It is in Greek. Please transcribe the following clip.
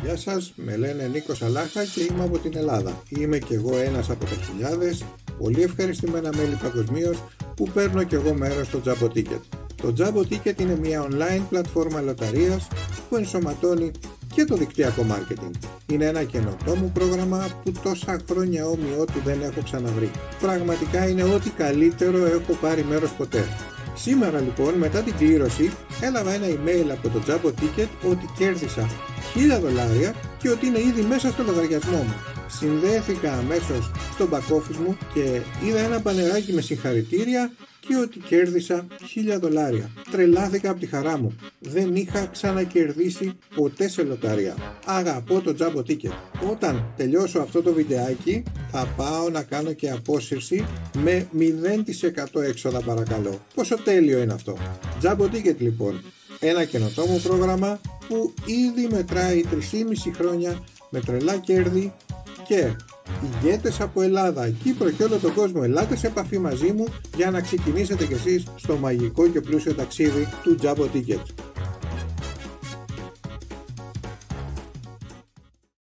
Γεια σας, με λένε Νίκος Αλάχα και είμαι από την Ελλάδα. Είμαι κι εγώ ένας από τα χιλιάδες πολύ ευχαριστημένα μέλη παγκοσμίως που παίρνω κι εγώ μέρος στο Jumbo Ticket. Το Jumbo Ticket είναι μια online πλατφόρμα λοταρίας που ενσωματώνει και το δικτυακό μάρκετινγκ. Είναι ένα καινοτόμο πρόγραμμα που τόσα χρόνια όμοιό του δεν έχω ξαναβρει. Πραγματικά είναι ό,τι καλύτερο έχω πάρει μέρος ποτέ. Σήμερα λοιπόν, μετά την κλήρωση, έλαβα ένα email από το Jumbo Ticket ότι κέρδισα $1.000 και ότι είναι ήδη μέσα στο λογαριασμό μου. Συνδέθηκα αμέσως στο back office μου και είδα ένα μπανεράκι με συγχαρητήρια και ότι κέρδισα $1.000. Τρελάθηκα από τη χαρά μου. Δεν είχα ξανακερδίσει ποτέ σε λοταρία. Αγαπώ το Jumbo Ticket. Όταν τελειώσω αυτό το βιντεάκι θα πάω να κάνω και απόσυρση με 0% έξοδα, παρακαλώ. Πόσο τέλειο είναι αυτό. Jumbo Ticket λοιπόν. Ένα καινοτόμο πρόγραμμα που ήδη μετράει 3,5 χρόνια με τρελά κέρδη και ηγέτες από Ελλάδα, Κύπρο και όλο τον κόσμο, ελάτε σε επαφή μαζί μου για να ξεκινήσετε κι εσείς στο μαγικό και πλούσιο ταξίδι του Jumbo Ticket.